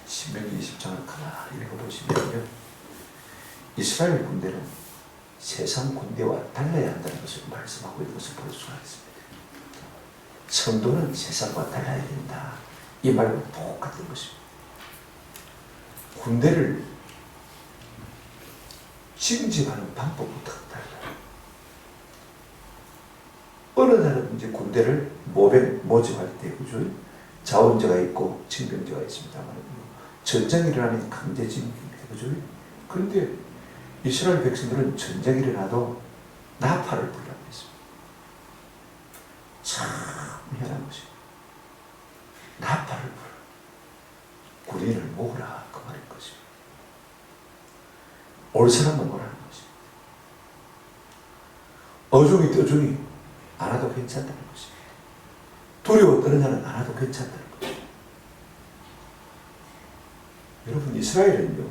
신명기 20장을 가만히 읽어보시면요, 이스라엘 군대는 세상 군대와 달라야 한다는 것을 말씀하고 있는 것을 볼 수가 있습니다. 성도는 세상과 달라야 된다, 이 말과 똑같은 것입니다. 군대를 징집하는 방법부터 달라요. 어느 나라는 이제 군대를 모집할 때, 그죠? 자원제가 있고 징병제가 있습니다만, 전쟁이 일어나면 강제 징병입니다, 그죠? 그런데 이스라엘 백성들은 전쟁이 일어나도 나팔을 불라고 했습니다. 참 희한한 것입니다. 나팔을 불어 군인을 모으라, 그 말인 것입니다. 올 사람만 오라는 것입니다. 어중이 떠중이 안 와도 괜찮다는 것입니다. 두려워 떠는 자는 안 와도 괜찮다는 것입니다. 여러분, 이스라엘은요,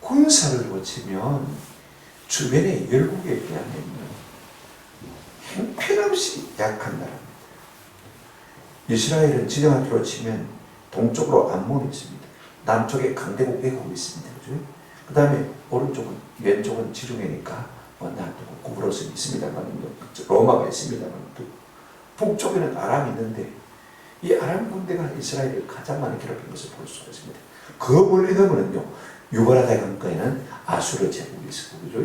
군사를 거치면 주변의 열국에 비하면 형편없이 약한 나라입니다. 이스라엘은 지정학교로 치면 동쪽으로 암몬이 있습니다. 남쪽에 강대국 애국이 있습니다. 그죠? 그 다음에 오른쪽은, 왼쪽은 지중해니까 놔두고 구브로스 있습니다만, 로마가 있습니다만, 북쪽에는 아람이 있는데 이 아람 군대가 이스라엘을 가장 많이 괴롭힌 것을 볼 수가 있습니다. 그 멀리 넘으면요, 유브라데 강가에는 아수르 제국이 있었고, 그죠?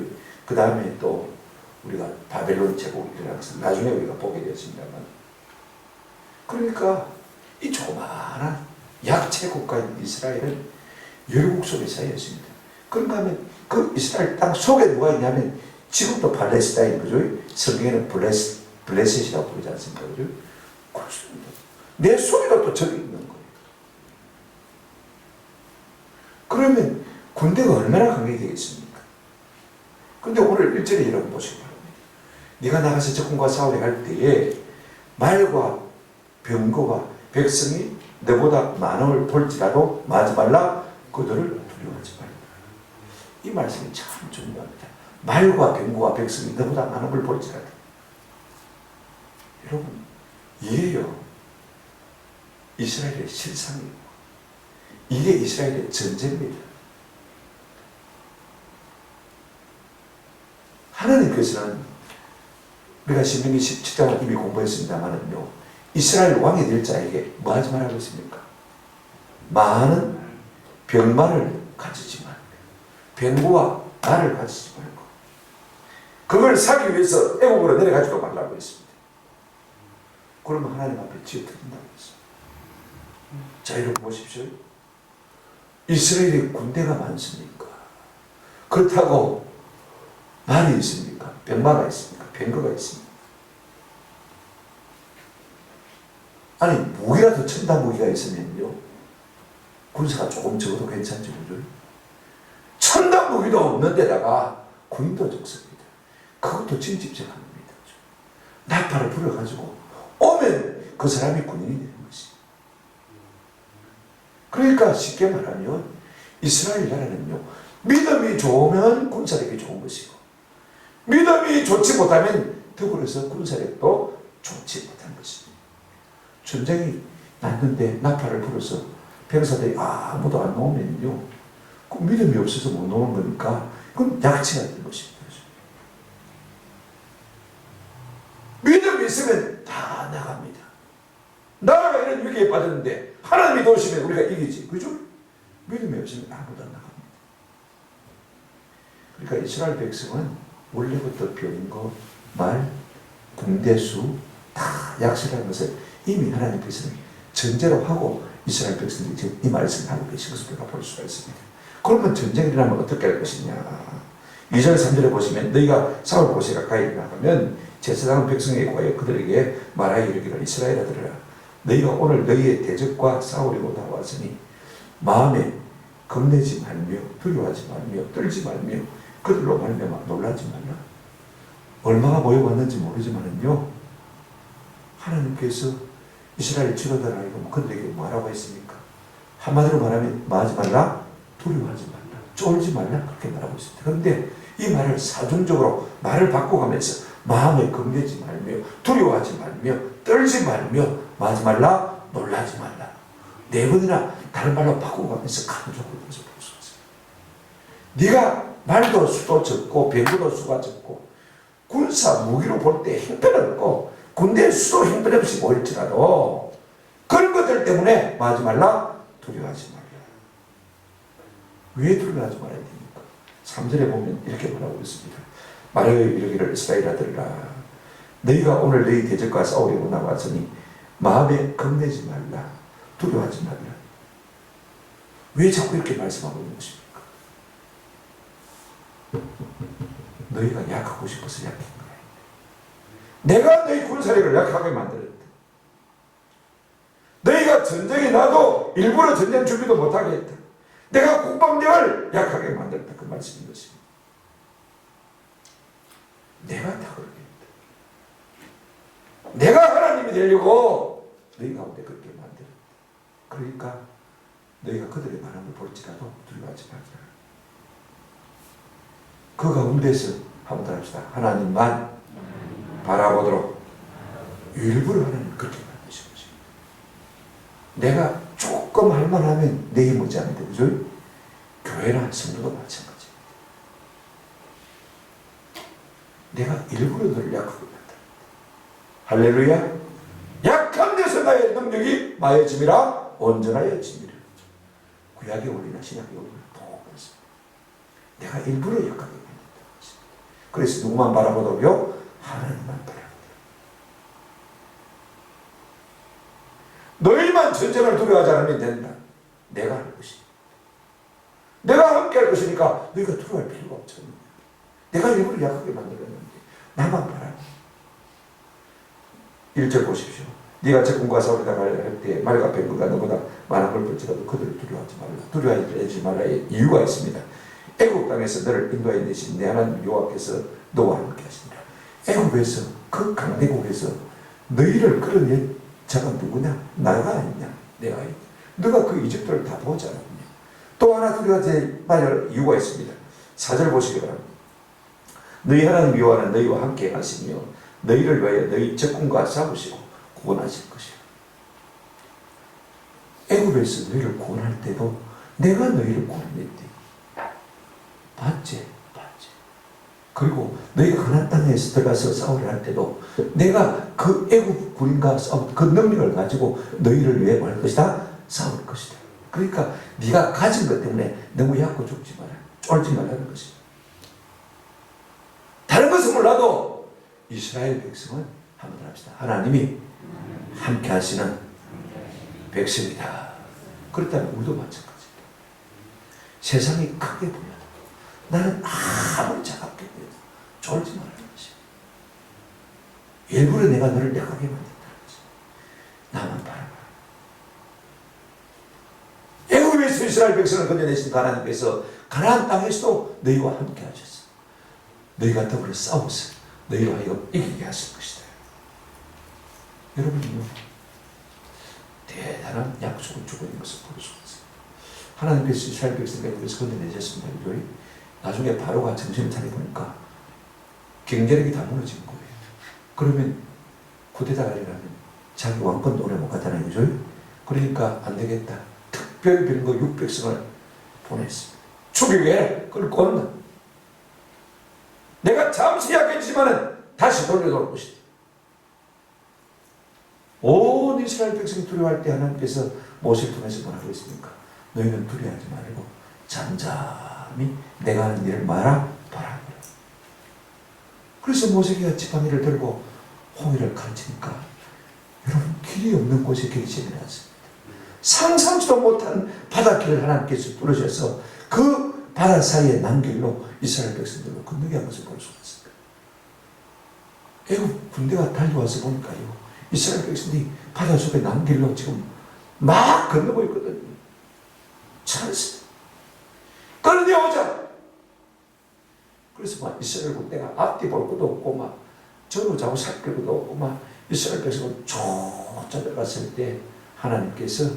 그 다음에 또 우리가 바벨론 제국이 일어나서 나중에 우리가 보게 되었습니다만, 그러니까 이 조그마한 약체 국가인 이스라엘은 열국 속에 쌓여있습니다. 그런가 하면 그 이스라엘 땅 속에 누가 있냐면 지금도 팔레스타인, 그죠? 성경에는 블레셋이라고 부르지 않습니까? 그죠? 그렇습니다. 내 속에도 또 적이 있는 거예요. 그러면 군대가 얼마나 강하게 되겠습니까? 근데 오늘 1절에 여러분 보시기 바랍니다. 네가 나가서 적군과 싸우려 할 때에 말과 병거와 백성이 너보다 많음을 볼지라도 마지 말라, 그들을 두려워하지 말라. 이 말씀이 참 중요합니다. 말과 병거와 백성이 너보다 많음을 볼지라도. 여러분, 이게요, 이스라엘의 실상이고, 이게 이스라엘의 전쟁입니다. 하나님께서는, 우리가 신명기 17장을 이미 공부했습니다만은요, 이스라엘 왕이 될 자에게 뭐 하지 말라고 했습니까? 많은 병마를 가지지 말고, 병거와 말을 가지지 말고, 그걸 사기 위해서 애국으로 내려가지도 말라고 했습니다. 그러면 하나님 앞에 지어드린다고 했습니다. 자, 여러분 보십시오. 이스라엘의 군대가 많습니까? 그렇다고 말이 있습니까? 병마가 있습니까? 병거가 있습니까? 아니, 무기라도 첨단 무기가 있으면요, 군사가 조금 적어도 괜찮죠, 그죠? 첨단 무기도 없는 데다가 군인도 적습니다. 그것도 징집적합니다. 나팔을 불어가지고 오면 그 사람이 군인이 되는 것이. 그러니까 쉽게 말하면 이스라엘 나라는요, 믿음이 좋으면 군사력이 좋은 것이고, 믿음이 좋지 못하면 더불어서 군사력도 좋지 못한 것입니다. 전쟁이 났는데 나팔을 불어서 병사들이 아무도 안 나오면요, 그 믿음이 없어서 못 나오는 거니까 그건 약체가 된 것입니다. 믿음이 있으면 다 나갑니다. 나라가 이런 위기에 빠졌는데 하나님이 도우시면 우리가 이기지, 그죠? 믿음이 없으면 아무도 안 나갑니다. 그러니까 이스라엘 백성은 원래부터 병거, 말, 군대수 다 약실한 것을 이미 하나님께서는 전제로 하고 이스라엘 백성들이 지금 이 말씀을 하고 계신 것을 우리가 볼 수가 있습니다. 그러면 전쟁이 일어나면 어떻게 할 것이냐? 2절 3절에 보시면, 너희가 싸울 곳에 가까이 나가면 제사장 백성에게 구하여 그들에게 말하여 이르기를, 이스라엘 아들아, 너희가 오늘 너희의 대적과 싸우려고 나왔으니 마음에 겁내지 말며 두려워하지 말며 떨지 말며 그들로 말미암아 놀라지 말라. 얼마나 모여왔는지 모르지만은요, 하나님께서 이스라엘 지도자를 알고 그들에게 뭐라고 했습니까? 한마디로 말하면 뭐하지 말라? 두려워하지 말라, 쫄지 말라, 그렇게 말하고 있습니다. 그런데 이 말을 사중적으로 말을 바꿔가면서 마음에 겁내지 말며 두려워하지 말며 떨지 말며 뭐하지 말라? 놀라지 말라. 네 번이나 다른 말로 바꾸고 가면서 강조하고 있는 것을 볼 수 있어요. 네가 말도 수도 적고 병거도 수가 적고 군사 무기로 볼 때 형편없고 군대 수도 형편없이 보일지라도 그런 것들 때문에 뭐 하지 말라? 두려워하지 말라. 왜 두려워하지 말아야 됩니까? 3절에 보면 이렇게 말하고 있습니다. 말하여 이르기를 이스라엘 아들아 너희가 오늘 너희 대적과 싸우려고 나왔으니 마음에 겁내지 말라. 두려워하지 말라. 왜 자꾸 이렇게 말씀하고 있는 것입니까? 너희가 약하고 싶어서 약한 거야. 내가 너희 군사력을 약하게 만들었다. 너희가 전쟁이 나도 일부러 전쟁 준비도 못하게 했다. 내가 국방력을 약하게 만들었다. 그 말씀인 것입니다. 내가 다 그렇게 했다. 내가 하나님이 되려고 너희 가운데 그렇게 만들었다. 그러니까 너희가 그들의 반응을 볼지라도 두려워하지 말라. 그 가운데서 한번 더 합시다. 하나님만 바라보도록 일부러 하나님 그렇게 만드신 것입니다. 내가 조금 할만하면 내 힘 못지 않는데 그죠? 교회나 성도도 마찬가지입니다. 내가 일부러 너를 약하게 만들었다. 할렐루야. 약한 데서 나의 능력이 마여짐이라 온전하여 짐이라. 구약의 원리나 신약의 원리나 똑같습니다. 내가 일부러 약하게 만든다. 그래서 누구만 바라보도록요? 하나님만 바라보도록. 너희만 전쟁을 두려워하지 않으면 된다. 내가 할 것이다. 내가 함께 할 것이니까 너희가 두려워할 필요가 없잖아. 내가 일부러 약하게 만들었는데 나만 바라봐. 1절 보십시오. 네가 적군과 싸우려다 할 때 말과 병거가 너보다 많은 걸 볼지라도 그들을 두려워하지 말라. 두려워하지 말라의 이유가 있습니다. 애국 땅에서 너를 인도하여 내신 내 하나님 여호와께서 너와 함께 하시니라. 애국에서 그 강대국에서 너희를 끌어낸 자가 누구냐? 나가 아니냐? 내가 아니냐? 너가 그 이집트를 다 보지 않았냐? 또 하나 두려워하지 말 이유가 있습니다. 4절 보시기 바랍니다. 너희 하나님 여호와는 너희와 함께 하시며 너희를 위하여 너희 적군과 싸우시고 구원하실 것이라. 애굽에서 너희를 구원할 때도 내가 너희를 구원했대. 봤지? 봤지. 그리고 너희가 가나안 땅에서 들어가서 싸우려 할 때도 내가 그 애굽 군인과 싸울 그 능력을 가지고 너희를 위해 할 것이다? 싸울 것이다. 그러니까 네가 가진 것 때문에 너무 약고 죽지 마라. 쫄지 말라는 것이다. 다른 것은 몰라도 이스라엘 백성은 한번 합시다. 하나님이 함께 하시는 백성이다. 그렇다면 우리도 마찬가지다. 세상이 크게 보여도 나는 아무리 차갑게 보여도 쫄지 말라는 것이야. 일부러 내가 너를 약하게 만든다는 것이야. 나만 바라봐. 애굽에서 이스라엘 백성을 건져내신 하나님께서 가나안 땅에서도 너희와 함께 하셨어. 너희가 더불어 싸워서 너희로 하여금 이기게 하실 것이다. 여러분은요, 대단한 약속을 주고 있는 것을 볼 수 있어요. 하나님께서 이스라엘 백성을 애굽에서 건져내셨습니다. 나중에 바로가 정신을 차려보니까 경제력이 다 무너진 거예요. 그러면 쿠데타가 일어나면 자기 왕권도 오래 못 가잖아요. 그죠? 그러니까 안 되겠다. 특별 병거 600성을 보냈습니다. 죽이게 끌고 온다. 내가 잠시 약해지지만은 다시 돌려놓을 것이다. 온 이스라엘 백성이 두려워할 때 하나님께서 모세를 통해서 뭐라고 했습니까? 너희는 두려워하지 말고 잠잠히 내가 하는 일을 봐라. 그래서 모세가 지팡이를 들고 홍해를 가르치니까 여러분 길이 없는 곳에 계시지 않습니다. 상상치도 못한 바닷길을 하나님께서 뚫으셔서 그 바다 사이의 난길로 이스라엘 백성들로 건너게 한 것을 볼 수가 있습니다. 애국 군대가 달려와서 보니까요, 이스라엘 백성들이 바다 속의 난길로 지금 막 건너고 있거든요. 찬스 끌려오자. 그래서 막 이스라엘 군대가 앞뒤 볼 것도 없고 막 전후 좌우 살필 것도 없고 막 이스라엘 백성은 쭉 쫓아갔을 때 하나님께서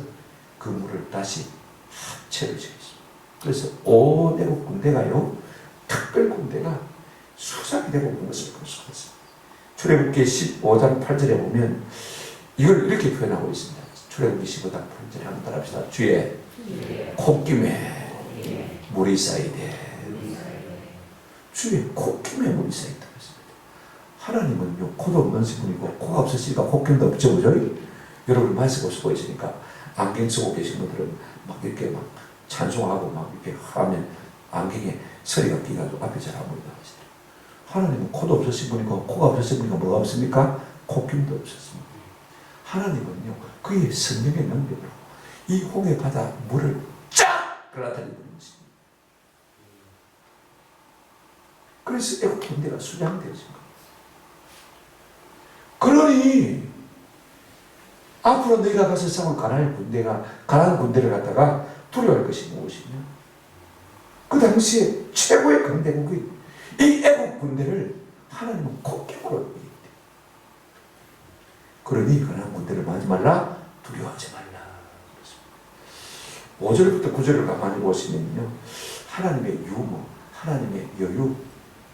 그 물을 다시 합체를 지으셨습니다. 그래서 온 애국 군대가요, 특별 군대가 수작이 되고 있는 것을 볼 수가 있습니다. 출애굽기 15장 8절에 보면 이걸 이렇게 표현하고 있습니다. 출애굽기 15장 8절에 한번 따라합시다. 주의 콧김에 물이 쌓이되. 주의 콧김에 물이 쌓였다고 했습니다. 하나님은요, 코도 없는 분이고 코가 없으시니까 콧김도 없죠, 그죠? 여러분 마스크 쓰고 있으니까 안경 쓰고 계신 분들은 막 이렇게 막 찬송하고 막 이렇게 하면 안경에 소리가 끼가지고 앞에 잘 안 보인다 하시더라고요. 하나님은 코도 없으신 분이고 코가 없으신 분이고 뭐가 없습니까? 콧김도 없었습니다. 하나님은요, 그의 성령의 능력으로 이 홍해 바다 물을 쫙 끌어다니는 것입니다. 그래서 애국 군대가 수장되어진 겁니다. 그러니 앞으로 너희가 가서 싸울 가나안 군대를 갖다가 두려워할 것이 무엇이냐? 그 당시에 최고의 강대국이 이 애국 군대를 하나님은 콧김으로 이겼대. 그러니 가나안 군대를 맞지 말라, 두려워하지 말라. 5절부터 9절을 가만히 보시면요, 하나님의 유머, 하나님의 여유,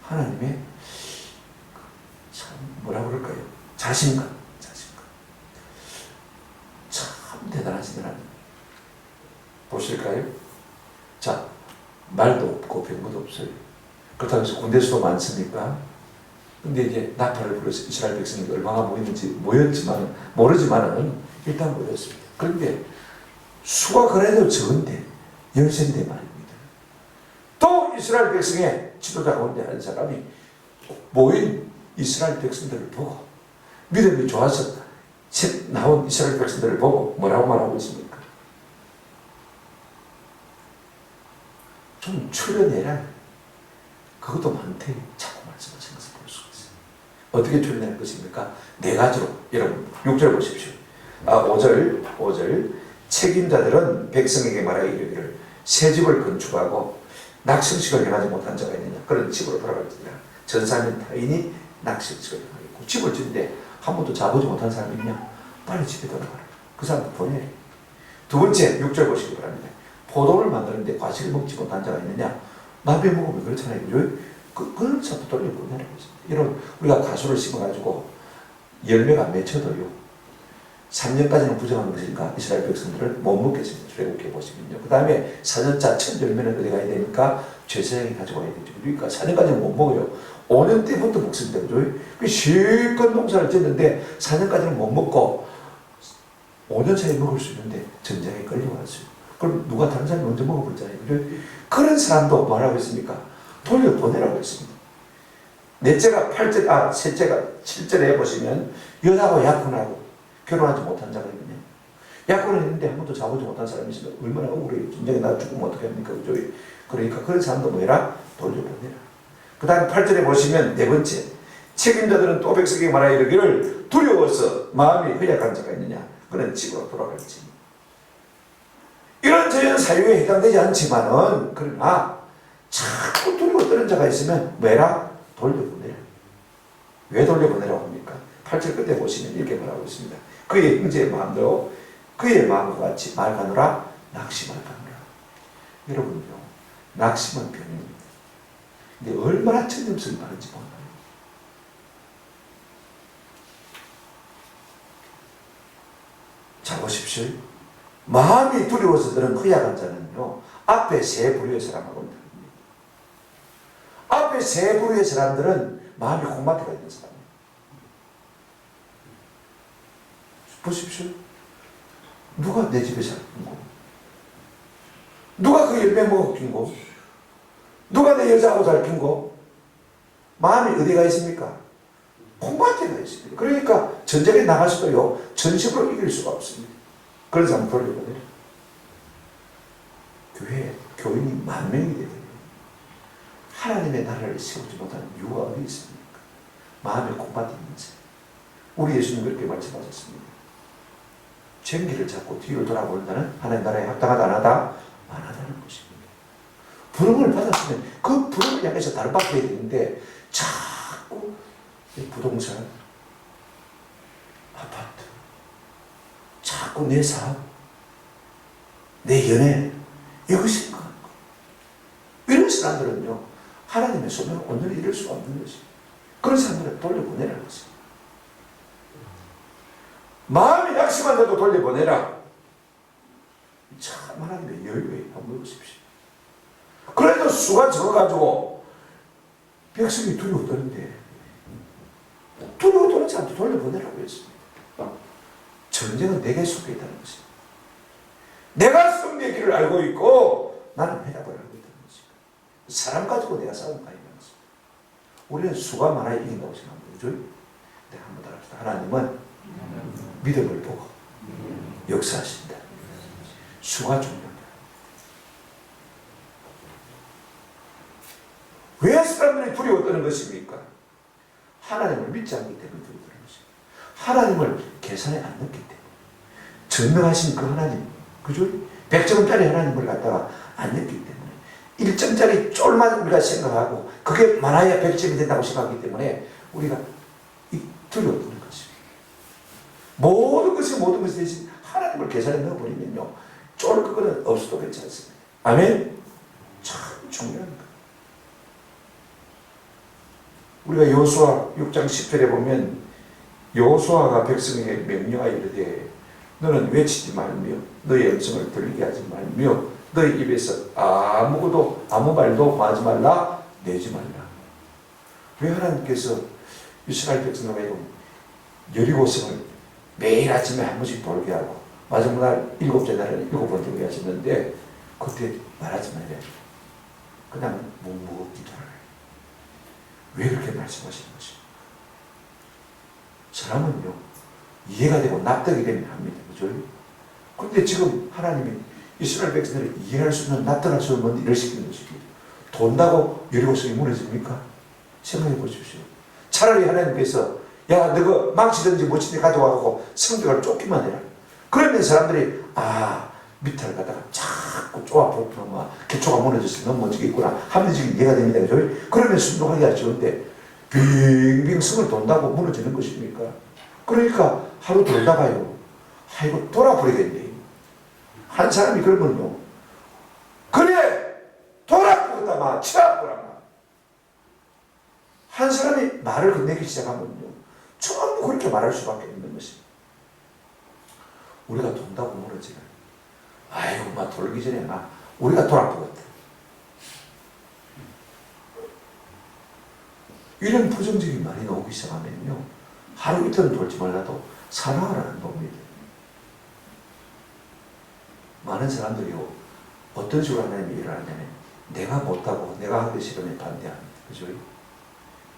하나님의 참 뭐라 그럴까요? 자신감. 참 대단하신 하나님. 보실까요? 자, 말도 없고 병거도 없어요. 그렇다고 해서 군대 수도 많습니까? 근데 이제 나팔을 불러서 이스라엘 백성이 얼마나 모르지만은 일단 모였습니다. 그런데 수가 그래도 적은데 13대 말입니다. 또 이스라엘 백성의 지도자 가운데 한 사람이 모인 이스라엘 백성들을 보고 믿음이 좋아서 나온 이스라엘 백성들을 보고 뭐라고 말하고 있습니까? 좀 출연해라. 그것도 많대. 자꾸 말씀하시는 것을 볼 수가 있어요. 어떻게 출연할 것입니까? 네 가지로. 여러분 6절 보십시오. 5절 책임자들은 백성에게 말하기 이르기를 새 집을 건축하고 낙성식을 행하지 못한 자가 있느냐? 그런 집으로 돌아갈지니라. 전사하면 타인이 낙성식을 행하겠고, 집을 짓는데 한 번도 자보지 못한 사람이 있냐? 빨리 집에 돌아가라. 그 사람도 보내래. 두 번째 6절 보시기 바랍니다. 포도를 만드는데 과실을 먹지 못한 자가 있느냐? 나비 먹으면 그렇잖아요. 그런 사람도 돌려보내라고 했습니다. 이런 우리가 가수를 심어가지고 열매가 맺혀도요, 3년까지는 부정한 것인가? 이스라엘 백성들을 못 먹겠습니다. 출애굽기에 보시면요. 그 다음에 4년차 첫 열매는 어디 가야 되니까 제사장이 가져와야 되죠. 그러니까 4년까지는 못 먹어요. 5년 때부터 먹습니다. 그죠? 실컷 농사를 짓는데 4년까지는 못 먹고 5년 차에 먹을 수 있는데 전쟁에 끌려왔어요. 그럼 누가 다른 사람이 먼저 먹어보잖아요. 그죠? 그런 사람도 뭐라고 했습니까? 돌려보내라고 했습니다. 셋째가 7절에 보시면 여자하고 약혼하고 결혼하지 못한 자가 있느냐? 약혼을 했는데 한 번도 자보지 못한 사람이 있으면 얼마나 억울해요. 전쟁에 나 죽으면 어떻게 합니까? 그죠? 그러니까 그런 사람도 뭐해라? 돌려보내라. 그 다음 8절에 보시면 네 번째, 책임자들은 또 백성에게 말하여 이르기를 두려워서 마음이 허약한 자가 있느냐? 그는 집으로 돌아갈지. 이런 저런 사유에 해당되지 않지만은, 그러나 자꾸 두려워 떠는 자가 있으면 뭐해라? 돌려보내라. 왜 돌려보내라고 합니까? 8절 끝에 보시면 이렇게 말하고 있습니다. 그의 형제의 마음대로 그의 마음과 같이 말가노라, 낙심을 가노라. 여러분요, 낙심은 병입니다. 근데 얼마나 천점성이 많은지 몰라요. 자, 보십시오. 마음이 두려워서 들은 허약한 자는요, 앞에 세 부류의 사람하고는 다릅니다. 앞에 세 부류의 사람들은 마음이 콩밭에가 있는 사람이에요. 보십시오. 누가 내 집에 잘 낀고? 누가 그 열매 먹어 낀고? 누가 내 여자하고 잘 낀고? 마음이 어디가 있습니까? 콩밭에가 있습니다. 그러니까 전쟁에 나갈 수도요, 전심으로 이길 수가 없습니다. 그런 사람 돌려보내요. 교인이 10,000명이 되거든요. 하나님의 나라를 세우지 못하는 이유가 어디 있습니까? 마음의 콩밭에 있는 세. 우리 예수님 그렇게 말씀하셨습니다. 전기를 잡고 뒤를 돌아보는 자는 하나님 나라에 합당하다 안 하다? 안 하다는 것입니다. 부름을 받았으면 그 부름을 향해서 달박해야 되는데 자꾸 부동산, 아파트, 자꾸 내 사업, 내 연애, 이것이 것 같고, 이런 사람들은요, 하나님의 소명을 온전히 이룰 수가 없는 것입니다. 그런 사람들을 돌려보내라는 것입니다. 마음이 낙심한데도 돌려보내라. 참 하나님의 여유에 한번 보십시오. 그래도 수가 적어가지고 백성이 두려워 떠는데 두려워 떠는 자한테 돌려보내라고 했습니다. 전쟁은 내게 속해 있다는 것입니다. 내가 승리의 길을 알고 있고 나는 해답을 알고 있다는 것입니다. 사람 가지고 내가 싸우는 거 아니라는 것입니다. 우리는 수가 많아야 이긴다고 생각합니다. 그죠? 네, 한번 더 합시다. 하나님은 믿음을 보고 역사하신다. 수가 중요합니다. 왜 사람들이 두려워 떠는 것입니까? 하나님을 믿지 않기 때문에 두려워 떠는 것입니다. 하나님을 계산에 안 넣기 때문에. 전능하신 그 하나님, 그죠? 100점짜리 하나님을 갖다가 안 넣기 때문에 1점짜리 쫄만 우리가 생각하고 그게 많아야 100점이 된다고 생각하기 때문에 우리가 두려워 떠는 것입니다. 모든 것이 대신 하나님을 계산에 넣어버리면요, 쫄 그거는 없어도 괜찮습니다. 아멘? 참 중요한 거. 우리가 여호수아 6장 10절에 보면 여호수아가 백성에게 명령하여 이르되 너는 외치지 말며 너의 음성을 들리게 하지 말며 너의 입에서 아무 말도 하지 말라, 내지 말라. 왜 하나님께서 이스라엘 백성에게 여리고성을 매일 아침에 한 번씩 돌게 하고 마지막 날 7째 날에는 7번 돌게 하셨는데 그때 말하지 말아요. 그냥 묵묵히 돌아요. 왜 그렇게 말씀하시는 것입니까? 사람은요, 이해가 되고 납득이 되면 합니다. 그죠? 그런데 지금 하나님이 이스라엘 백성들을 이해할 수 있는, 납득할 수 없는 일을 시키는 것입니다. 돈다고 여리고성이 무너집니까? 생각해 보십시오. 차라리 하나님께서 야, 너가 망치든지 뭐든지 가져와서 성벽을 쫓기만 해라. 그러면 사람들이 밑을 갖다가 자꾸 쪼아보면 막 기초가 무너져서 너무 멋지겠구나 하면 지금 이해가 됩니다. 그죠? 그러면 순종하기 하시는데 빙빙 성을 돈다고 무너지는 것입니까? 그러니까 하루 돌다가요, 아이고 돌아버리겠네. 한 사람이 그러면요, 그래 돌아보겠다마 치아보라마. 한 사람이 말을 건네기 시작하면요, 전부 그렇게 말할 수밖에 없는 것입니다. 우리가 돈다고 무너지면 아이고 막 돌기 전에 막 우리가 돌아보겠다. 이런 부정적인 말이 나오기 시작하면요, 하루 이틀은 돌지 말라도 사랑하라는 겁니다. 많은 사람들이요, 어떤 식으로 하나님이 일을 하냐면 내가 못하고 내가 하기 싫으면 반대합니다. 그죠?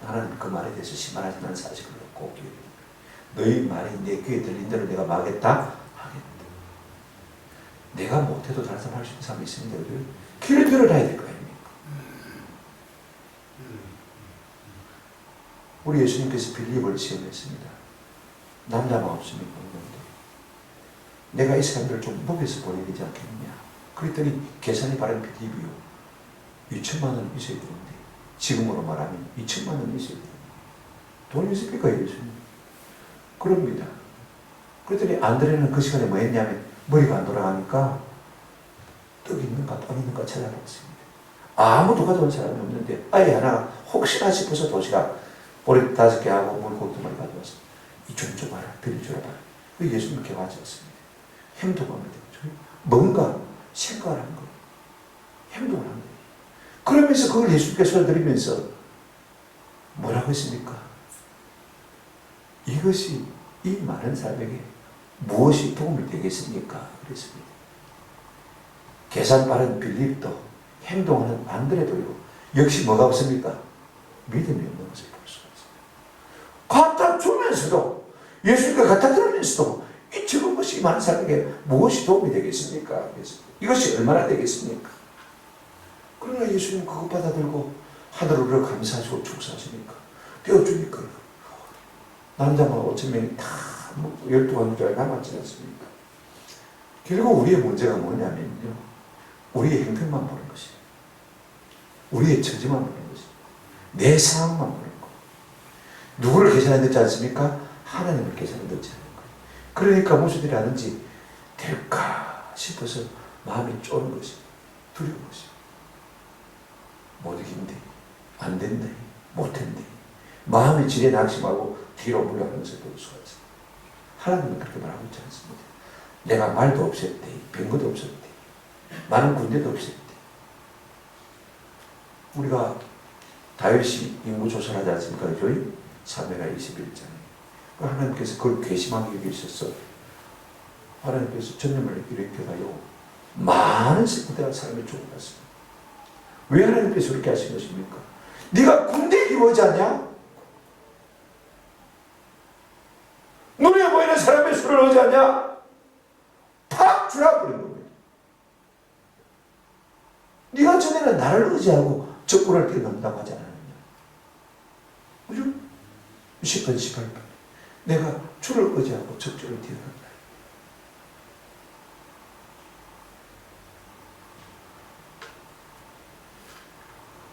하나님 그 말에 대해서 심판하지 않는 사실을 꼭 기억합니다. 너희 말이 내 귀에 들린 대로 내가 말하겠다? 하겠다. 내가 못해도 다른 사람 할 수 있는 사람이 있습니다. 그죠? 귀를 들어놔야 될 거 아닙니까? 우리 예수님께서 빌립을 시험했습니다. 남자만 없으면 없는데 내가 이 사람들을 좀 먹여서 보내야 되지 않겠느냐. 그랬더니 계산이 바른 빌립이요, 2천만 원 있어야 되는데 지금으로 말하면 2천만 원 있어야 됩니다. 돈이 있습니까 예수님? 그럽니다. 그랬더니 안드레는 그 시간에 뭐 했냐면 머리가 안 돌아가니까 떡 있는가 빵 있는가 찾아봤습니다. 아무도 가져온 사람이 없는데 아예 하나 혹시나 싶어서 도시락 보리 5개 하고 물고기 2마리 가져와서 이좀 줘봐라, 빌려주라 봐라. 그 예수님 이렇게 가져왔습니다. 행동합니다. 뭔가 생각을 한 거예요. 행동을 한 거예요. 그러면서 그걸 예수님께서 드리면서 뭐라고 했습니까? 이것이 이 많은 사람에게 무엇이 도움이 되겠습니까? 그랬습니다. 계산 빠른 빌립도 행동하는 안드레도 역시 뭐가 없습니까? 믿음이 없는 것을 볼 수가 있습니다. 갖다 주면서도, 예수님께 갖다 들으면서도 이 적은 것이 많은 사람에게 무엇이 도움이 되겠습니까? 이것이 얼마나 되겠습니까? 그러나 예수님 그것 받아들고 하늘을 감사하시고 축사하시니까 떼어주니까 남자만 5,000명이 다 12관자에 남았지 않습니까? 결국 우리의 문제가 뭐냐면요, 우리의 형편만 보는 것이에요. 우리의 처지만 보는 것이에요. 내 상황만 보는 거예요. 누구를 계산에 넣지 않습니까? 하나님을 계산에 넣지 않는 거예요. 그러니까 무엇들이 하는지 될까 싶어서 마음이 쪼는 것이에요. 두려운 것이에요. 못 이긴대, 안 된대, 못 한대. 마음이 지레 낙심하고 뒤로 물러가는 것을 볼 수가 있어요. 하나님은 그렇게 말하고 있지 않습니다. 내가 말도 없앴대, 병거도 없었대, 많은 군대도 없앴대. 우리가 다윗이 인구조사를 하지 않습니까? 그죠? 사무엘하 21장에. 하나님께서 그걸 괘씸하게 여기셔서 하나님께서 전염을 일으켜가요 많은 세대가 사람이 죽어갔습니다. 왜 하나님께서 그렇게 하신 것입니까? 네가 군대 기워지 않냐? 눈에 보이는 사람의 수를 오지 않냐? 팍 줄여버린 겁니다. 네가 전에는 나를 의지하고 적군을 뛰어넘는다고 하지 않았느냐? 그죠? 10번, 18번. 내가 주를 의지하고 적군을 뛰어넘는다.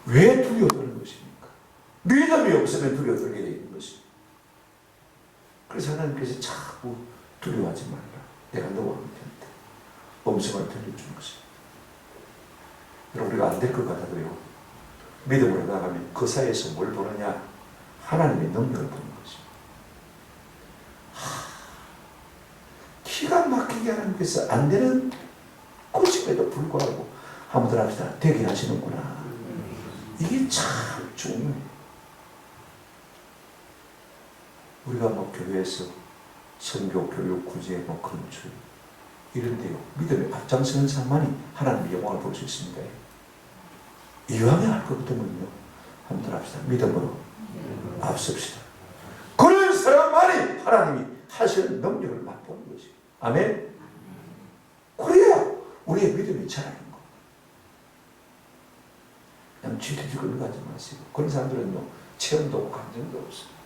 왜 두려워하는 것입니까? 믿음이 없으면 두려워하게 되는 것입니다. 그래서 하나님께서 자꾸 두려워하지 말라. 내가 너와 함께한다. 음성을 들려주는 것입니다. 여러분, 우리가 안 될 것 같아도요, 믿음으로 나가면 그 사이에서 뭘 보느냐? 하나님의 능력을 보는 것입니다. 기가 막히게 하나님께서 안 되는 고집에도 불구하고 한번 합시다. 되게 하시는구나. 이게 참 중요해요. 우리가 뭐 교회에서 선교, 교육, 구제, 건축 이런데요, 믿음에 앞장서는 사람만이 하나님의 영광을 볼 수 있습니다. 이왕에 할 것 같으면요, 한번 합시다. 믿음으로 앞섭시다. 그런 사람만이 하나님이 하시는 능력을 맛보는 것이에요. 아멘. 그래야 우리의 믿음이 자라는 거예요. 그냥 지리지근 가지 마시고. 그런 사람들은요, 체험도 없고 감정도 없어요.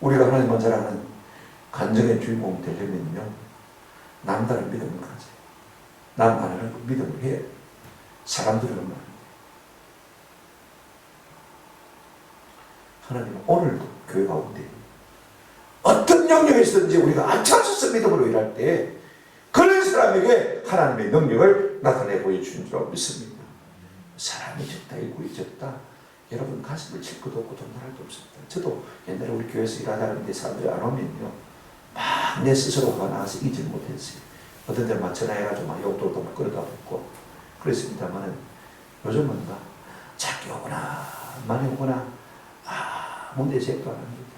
우리가 하나님만 자라는 간정의 주인공이 되려면요, 남다른 믿음을 가져요. 남 말하는 그 믿음을 해요. 사람들은 말합니다. 하나님은 오늘도 교회 가운데 어떤 영역에서든지 우리가 앞장서서 믿음으로 일할 때 그런 사람에게 하나님의 능력을 나타내 보여주는 줄 믿습니다. 사람이 적다, 일꾼이 적다. 여러분 가슴을 칠 것도 없고 돈날 도 없습니다. 저도 옛날에 우리 교회에서 일하다는데 사람들이 안 오면요, 막 내 스스로 화 나와서 이기지 못했어요. 어떤 데는 막 전화해가지고 막 욕도 막 끌어다 붙고 그랬습니다만은 요즘은 막 작게 오거나 많이 오거나 아무 대책도 안 합니다.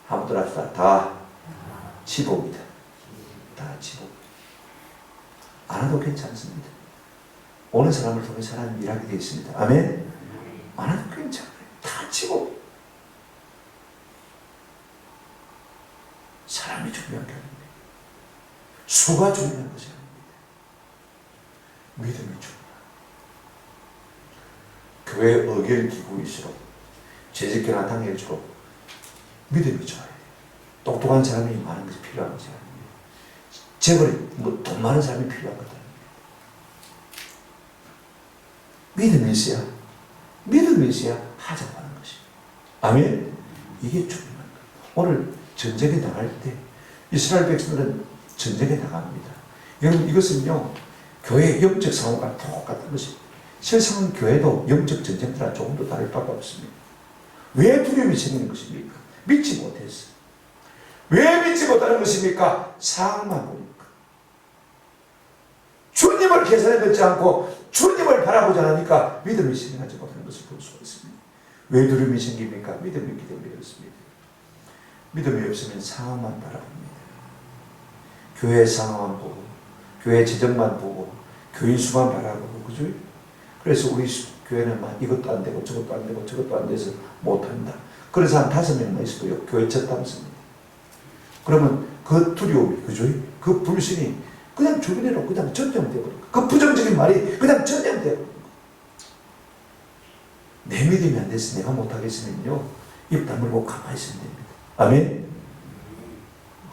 아무도 합시다. 다 지복이다. 다 지복. 안 해도 괜찮습니다. 오는 사람을 통해 사람이 일하게 되어 있습니다. 아멘. 안 해도 괜찮아요. 다 지복. 사람이 중요한 게 아닙니다. 수가 중요한 것이 아닙니다. 믿음이 중요합니다. 교회 의결기구일수록 재직교나 당일수록 믿음이 좋아야 돼요. 똑똑한 사람이 많은 것이 필요한 것이 아닙니다. 재벌이 돈 많은 사람이 필요한 것도 아닙니다. 믿음이 있어야 하자고 하는 것입니다. 아멘. 이게 중요한 거예요. 오늘 전쟁에 나갈 때 이스라엘 백성들은 전쟁에 나갑니다. 여러분, 이것은요, 교회의 영적 상황과 똑같은 것입니다. 세상은 교회도 영적 전쟁들과 조금도 다를 바가 없습니다. 왜 두려움이 생기는 것입니까? 믿지 못했어요. 왜 믿지 못하는 것입니까? 상황만 보니까. 주님을 계산해 듣지 않고 주님을 바라보지 않으니까 믿음이 생겨나지 못하는 것을 볼 수가 있습니다. 왜 두려움이 생깁니까? 믿음이 있기 때문에 그렇습니다. 믿음이 없으면 상황만 바라봅니다. 교회 상황만 보고, 교회 재정만 보고, 교인 수만 바라보고, 그죠? 그래서 우리 교회는 막 이것도 안 되고, 저것도 안 되고, 저것도 안 돼서 못한다. 그런 사람 5명만 있어도 교회 쳤다면습니다. 그러면 그 두려움이, 그죠? 그 불신이 그냥 주변으로 그냥 전염되어버리고, 그 부정적인 말이 그냥 전염되어버리고, 내 믿음이 안 돼서 내가 못하겠으면요, 입 다물고 가만히 있으면 됩니다. 아멘.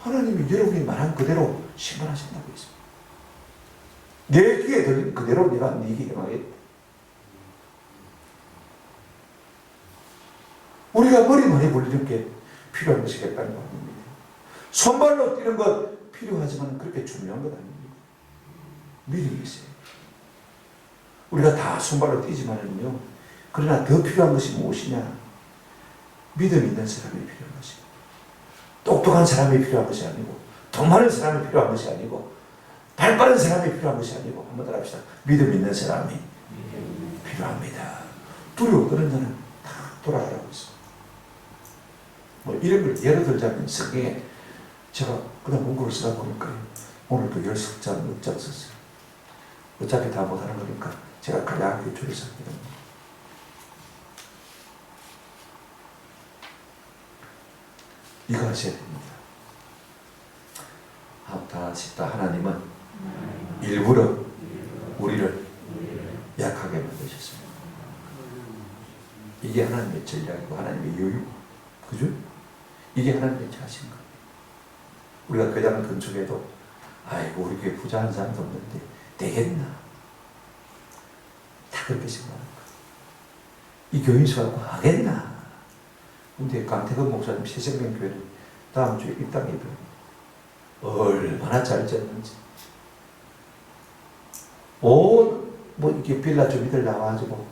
하나님이 여러분이 말한 그대로 심판하신다고 했습니다. 내 귀에 들린 그대로 내가 네게 행하겠다. 우리가 머리 많이 굴리는 게 필요한 것이겠다는 거 아닙니다. 손발로 뛰는 것 필요하지만 그렇게 중요한 것 아닙니다. 믿음이 있어요. 우리가 다 손발로 뛰지만은요, 그러나 더 필요한 것이 무엇이냐? 믿음이 있는 사람이 필요한 것입니다. 똑똑한 사람이 필요한 것이 아니고, 돈 많은 사람이 필요한 것이 아니고, 발 빠른 사람이 필요한 것이 아니고, 한번 더 합시다. 믿음 있는 사람이 필요합니다. 두려워 떠는 자는 다 돌아가라고 했어. 뭐 이런 걸 예를 들자면 성경에 제가 그냥 문구를 쓰다 보니까 오늘도 10장, 6장 썼어요. 어차피 다 못하는 거니까 제가 간략하게 줄여서 합니다. 이거 하셔야 됩니다. 다 싶다. 하나님은 일부러 우리를 약하게 만드셨습니다. 이게 하나님의 전략이고 하나님의 여유, 그죠? 이게 하나님의 자신감. 우리가 교장 건축에도 아이고 우리 교회 부자한 사람도 없는데 되겠나? 다 그렇게 생각하는 거야. 이 교인 수하고 하겠나? 근데 강태근 목사님 새생명교회는 다음 주에 입당 예배 얼마나 잘 졌는지. 뭐 이렇게 빌라 주민들 나와가지고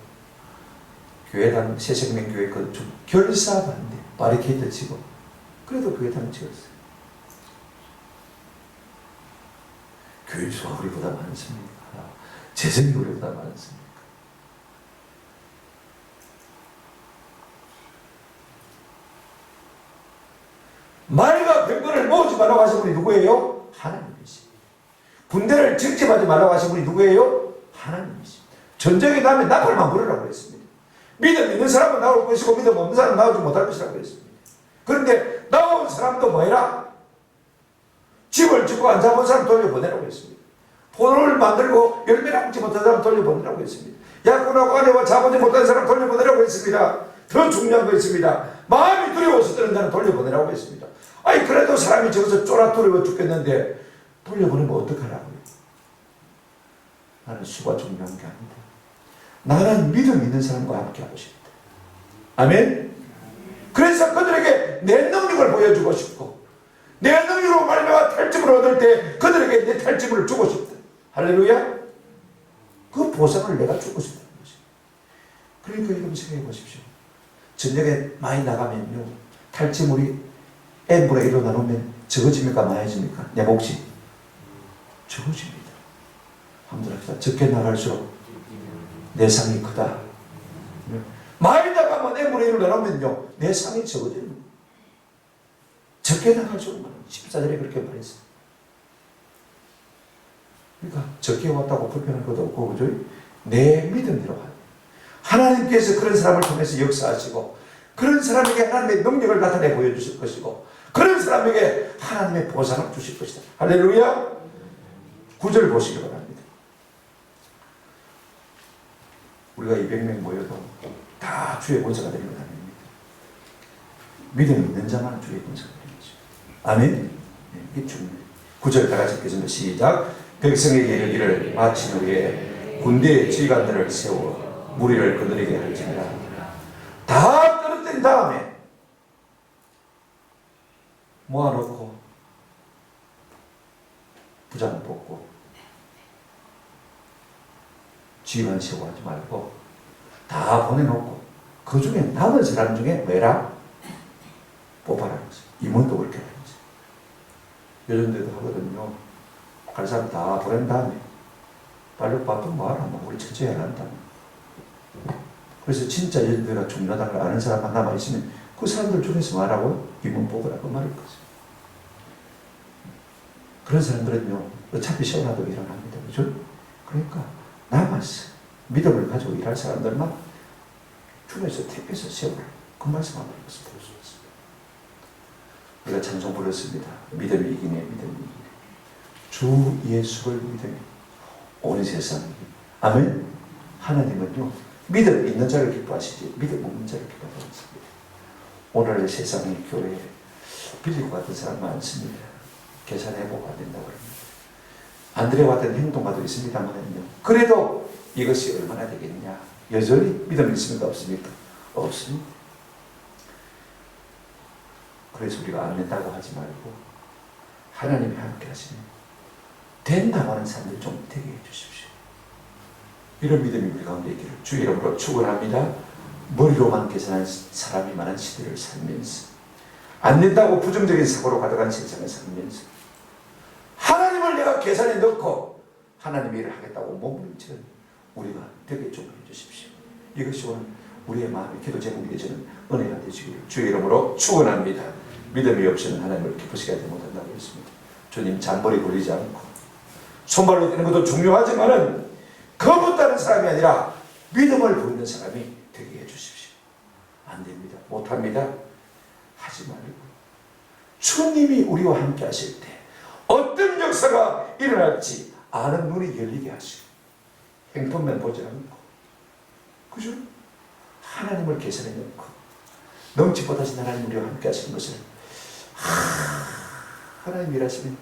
교회당 새생명교회 건축 결사반대 바리케이드 치고 그래도 교회당 지었어요. 교인 수가 우리보다 많습니까? 재정이 우리보다 많습니까? 말과 병거를 모으지 말라고 하신 분이 누구예요? 하나님이십니다. 군대를 정집하지 말라고 하신 분이 누구예요? 하나님이십니다. 전쟁이 나면 나팔만 부르라고 했습니다. 믿음 있는 사람은 나올 것이고 믿음 없는 사람은 나오지 못할 것이라고 했습니다. 그런데 나온 사람도 뭐해라? 집을 짓고 안 잡은 사람 돌려보내라고 했습니다. 본을 만들고 열매를 먹지 못한 사람 돌려보내라고 했습니다. 약혼하고 아내와 자보지 못한 사람 돌려보내라고 했습니다. 더 중요한 거 있습니다. 마음이 두려워서 떠는 자는 돌려보내라고 했습니다. 아니 그래도 사람이 저기서 쫄아 두려워 죽겠는데 돌려보내면 어떡하라고요? 나는 수가 중요한 게 아니다. 나는 믿음 있는 사람과 함께 하고 싶다. 아멘? 그래서 그들에게 내 능력을 보여주고 싶고 내 능력으로 말미암아 탈짐을 얻을 때 그들에게 내 탈짐을 주고 싶다. 할렐루야? 그 보상을 내가 주고 싶다는 것이. 그러니까 여러분 생각해 보십시오. 저녁에 많이 나가면요 탈취물이 n분의 1로 나누면 적어집니까 많아집니까? 내 몫이 적어집니다. 한번 합시다. 적게 나갈수록 내 상이 크다. 많이 나가면 n분의 1로 나누면요 내 상이 적어집니다. 적게 나갈수록 14절에 그렇게 말했어요. 그러니까 적게 왔다고 불편할 것도 없고 그죠? 내 믿음대로 하는 하나님께서 그런 사람을 통해서 역사하시고 그런 사람에게 하나님의 능력을 나타내 보여주실 것이고 그런 사람에게 하나님의 보상을 주실 것이다. 할렐루야. 9절 보시기 바랍니다. 우리가 200명 모여도 다 주의 본사가 되는 건 아닙니다. 믿음 있는 자만 주의 본사가 되는 것이죠. 아멘. 이게 중요해요. 9절 다 같이 읽겠습니다. 시작. 백성에게 이르기를 마친 후에 군대의 지휘관들을 세워 무리를 그들에게 할지니라. 다 떨어뜨린 다음에 모아놓고 부장 뽑고 지휘관 세워하지 말고 다 보내놓고 그 중에 남은 사람 중에 왜라? 뽑아라는 거죠. 임원도 그렇게 하는 거죠. 요즘 데도 하거든요. 갈 사람 다 보낸 다음에 빨리 바쁜 뭐하라 우리 천천히 해란다. 그래서 진짜 연대가 중요하다는 걸 아는 사람 하나만 있으면 그 사람들 중에서 말하고 임원 뽑으라고 말할 거죠. 그런 사람들은요 어차피 시원하도 일 안 합니다. 그죠? 그러니까 남았어. 믿음을 가지고 일할 사람들만 중에서 택해서 세우라. 그 말씀 한번 읽어서 볼 수 있습니다. 우리가 찬송 불렀습니다. 믿음이 이기네, 믿음이 이기네. 주 예수를 믿으며 온 세상이. 아멘. 하나님은요 믿음 있는 자를 기뻐하시지 믿음 없는 자를 기뻐하지 않습니다. 오늘 세상의 교회에 빌리고 같은 사람 많습니다. 계산해보고 안 된다고 합니다. 안드레와 같은 행동가도 있습니다만요. 그래도 이것이 얼마나 되겠냐. 여전히 믿음 있습니까? 없습니까? 없습니다. 그래서 우리가 안 된다고 하지 말고 하나님이 함께 하시면 된다고 하는 사람들 좀 되게 해주십시오. 이런 믿음이 우리 가운데 있기를 주의 이름으로 축원합니다. 머리로만 계산하는 사람이 많은 시대를 살면서 안 된다고 부정적인 사고로 가져가는 세상에 살면서 하나님을 내가 계산에 넣고 하나님의 일을 하겠다고 몸부림치는 우리가 되게 좀 해주십시오. 이것이 오늘 우리의 마음의 기도 제목이 되시는 은혜가 되시기를 주의 이름으로 축원합니다. 믿음이 없이는 하나님을 기쁘시게 하지 못한다고 했습니다. 주님, 잔머리 굴리지 않고 손발로 되는 것도 중요하지만은 거부다는 사람이 아니라 믿음을 부리는 사람이 되게 해주십시오. 안 됩니다. 못합니다. 하지 말고 주님이 우리와 함께 하실 때 어떤 역사가 일어날지 아는 눈이 열리게 하시고 행동만 보지 않고, 그죠? 하나님을 계산해 놓고 넘치보다신 하나님 우리와 함께 하시는 것을 하나님 일하시면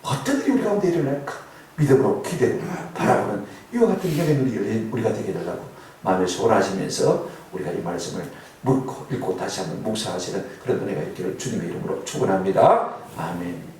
어떤 일이 우리 가운데 일어날까 믿음으로 기대로 바라보는 이와 같은 영의 눈이 열린 우리가 되게 되려고 마음에 소원하시면서 우리가 이 말씀을 묻고 읽고 다시 한번 묵상하시는 그런 은혜가 있기를 주님의 이름으로 축원합니다. 아멘.